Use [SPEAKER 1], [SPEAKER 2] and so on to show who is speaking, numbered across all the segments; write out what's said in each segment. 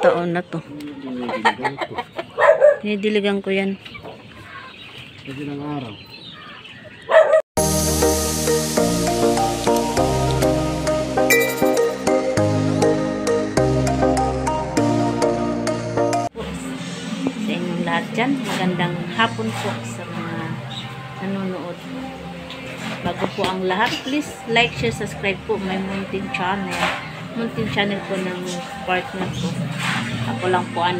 [SPEAKER 1] taon na to. Dinidiligan ko yan.
[SPEAKER 2] Pwede ng araw.
[SPEAKER 1] Sa inyong lahat dyan, magandang hapon po sa mga nanonood. Bago po ang lahat, please like, share, subscribe po my munting channel. Munting channel po ng partner ko. Ako lang po ang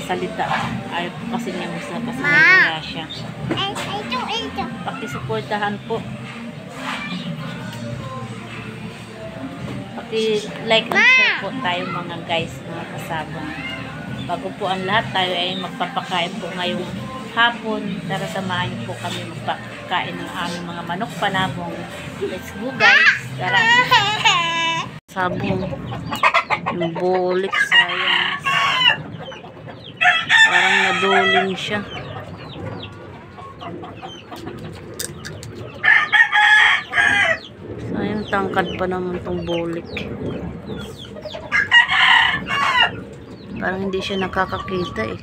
[SPEAKER 1] salita. Ayaw po kasi niya masaya siya. Pakisuportahan po. Paki-like and share po tayo mga guys, mga kasabong. Bago po ang lahat, tayo ay magpapakain po ngayong hapon. Tara, samahan niyo po kami magpapakain ng aming mga manok panabong. Let's go guys. Tara. Sabong. Yung bulik, sayang. Parang naduling siya. Sayang, tangkad pa naman tong bulik. Parang hindi siya nakakakita eh.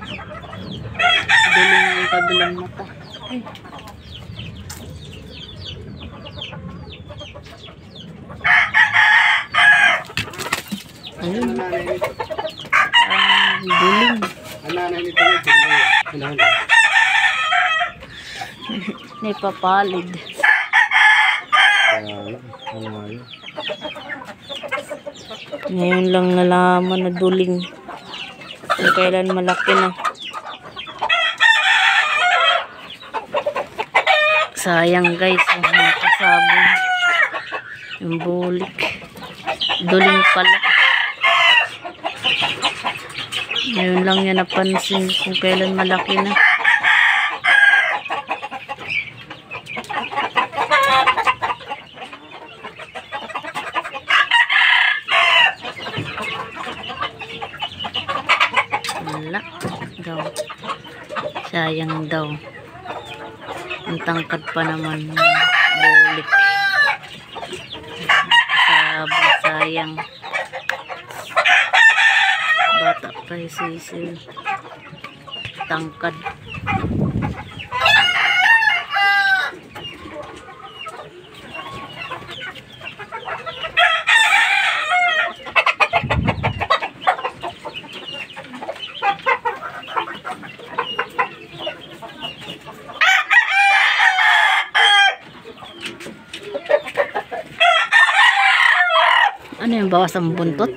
[SPEAKER 1] Duling yung kabilang mata. Ay. Ayun. Duling. May papalid. Ngayon lang nalaman na duling. Kung kailan malaki na. Sayang guys, mga kasabong. Yung bulik. Duling pala. Ngayon lang niya napansin kung kailan malaki na. Wala daw. Sayang daw. Ang tangkad pa naman ng bulik. Sayang. Bata pa yung sisil. Tangkad. Ano yung bawas ang buntot?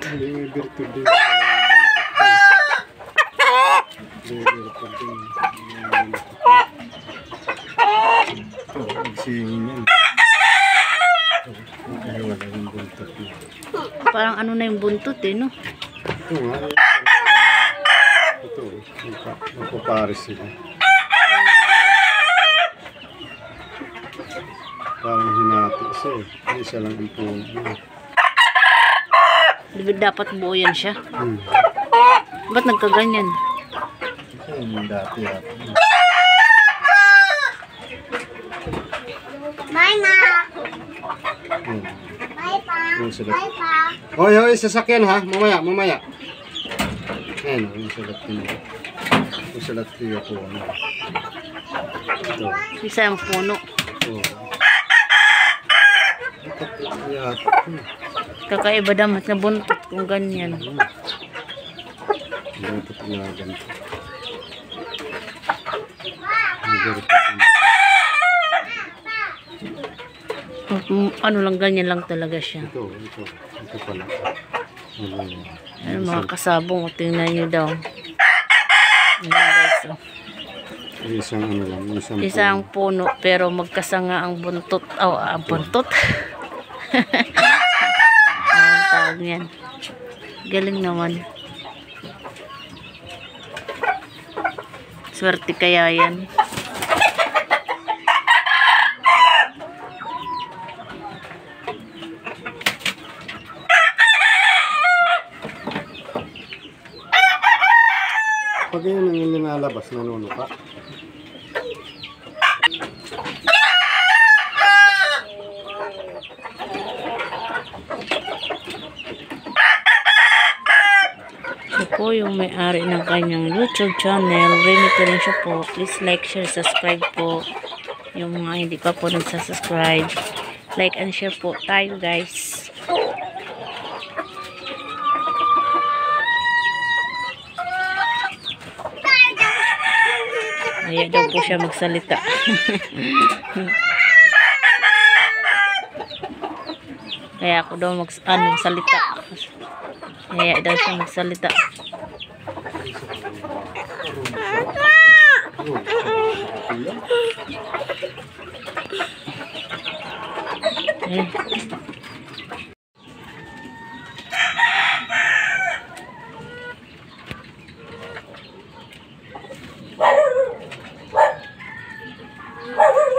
[SPEAKER 1] Parang ano na yung buntot eh, no?
[SPEAKER 2] Ito nga. Ito. Napaparis sila. Parang hinati siya eh. Isa lang ang puno.
[SPEAKER 1] Dapat buo yan siya. Ba't nagkaganyan?
[SPEAKER 2] Ito yung dati yata.
[SPEAKER 3] Bye, Ma. Bye, Pa. Bye, Pa.
[SPEAKER 2] Hoy, sasakyan ha. Mamaya. Ayan, yung salat ko. Yung salat ko ako. Ito.
[SPEAKER 1] Isa yung puno.
[SPEAKER 2] Oo.
[SPEAKER 1] Kakaiba damat na buntot kung ganyan.
[SPEAKER 2] Buntot na ganito.
[SPEAKER 1] Ano lang, ganyan lang talaga siya.
[SPEAKER 2] Ito pala.
[SPEAKER 1] Ano, mga kasabong, tingnan nyo daw. Ayan guys, oh.
[SPEAKER 2] Isang ano lang,
[SPEAKER 1] isang puno pero magkasanga ang buntot. Ang buntot. Ang tawag yan. Galing naman. Swerte kaya yan.
[SPEAKER 2] Pag yun ang linalabas, nanunuka.
[SPEAKER 1] po yung may-ari ng kanyang YouTube channel. Remy Terencio po. Please like, share, subscribe po. Yung mga hindi pa po nagsasubscribe, like and share po tayo guys. Ayaw daw po siya magsalita. Kaya ako daw magsalita. Ayaw daw siya magsalita.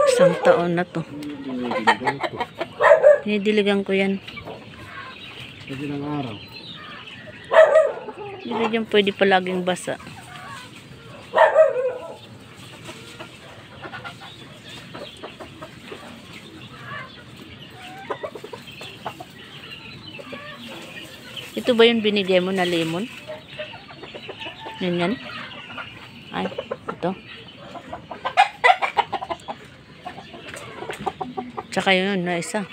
[SPEAKER 1] Isang taon na to. Dinidiligan ko yan.
[SPEAKER 2] Pwede ng araw.
[SPEAKER 1] Hindi dyan pwede palaging basa. Ito ba yung binigay mo na lemon? Yan. Ay, ito. Tsaka yun na isa.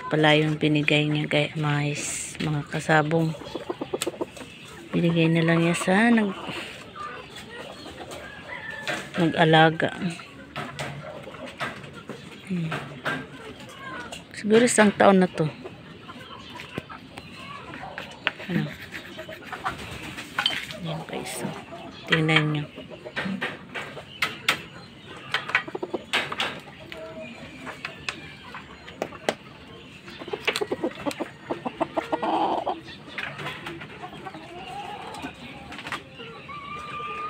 [SPEAKER 1] Pala yung binigay niya kay mga kasabong. Binigay na lang niya sa nag-alaga. Siguro isang taon na to. Ano? Yan guys. Tingnan nyo.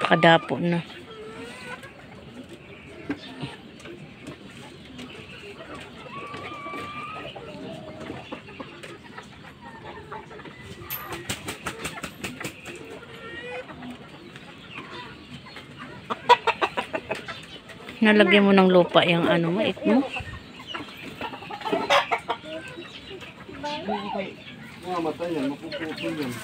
[SPEAKER 1] Pakadapo na. Nalagyan mo ng lupa yung ano mo, mo.
[SPEAKER 2] Mga mata yan, mapupupo yan.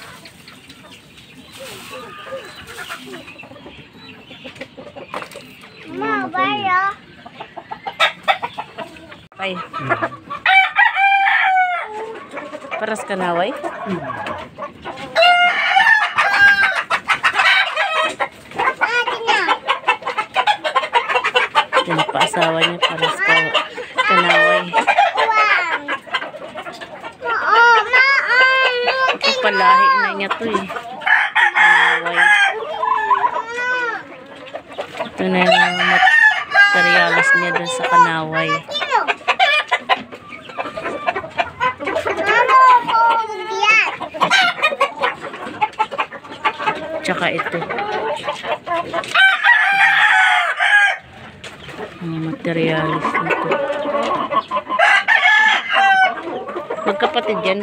[SPEAKER 3] Mama, bayo.
[SPEAKER 1] Ay. Paras ka na, way? Yan pa asawa niya, paras ka kanaway. Ito palahi na niya to eh. Kanaway. Ito na yung materialis niya dun sa kanaway. Tsaka ito. Mga materialis nito. Magkapatid yan.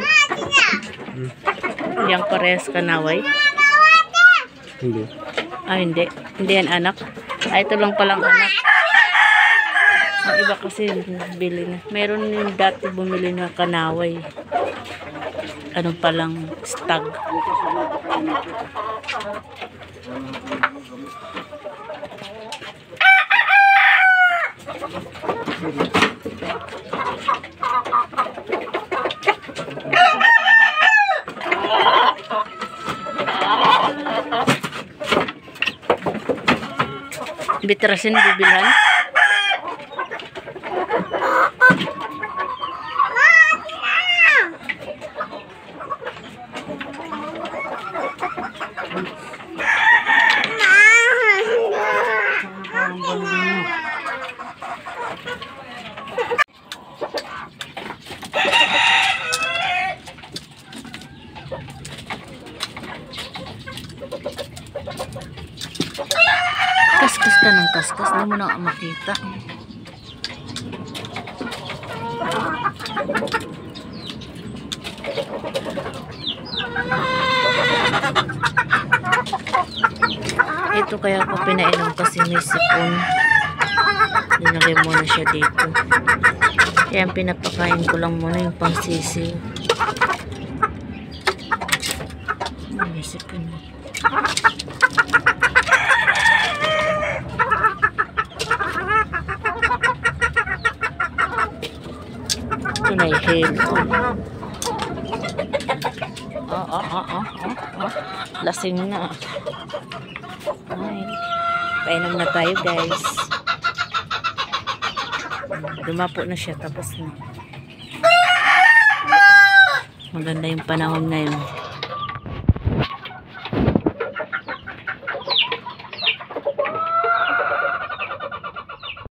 [SPEAKER 1] Yang parehas kanaway.
[SPEAKER 2] Hindi.
[SPEAKER 1] Ah, hindi. Hindi yan anak. Ah, ito lang palang anak. Ang iba kasi bili na. Meron yung dati bumili na kanaway. Ano palang stag. Bitrasin bibilhan. Kaskas ka ng kaskas, hindi mo na makita. Ito kaya ako pinainom kasi may sipon. Dinagay muna siya dito. Kaya pinapakain ko lang muna yung pangsisiw. Isip ko na. Ito na ihilo. Lasing na. Ay, painom na tayo guys. Dumapo na siya tapos na. Maganda yung panahon ngayon.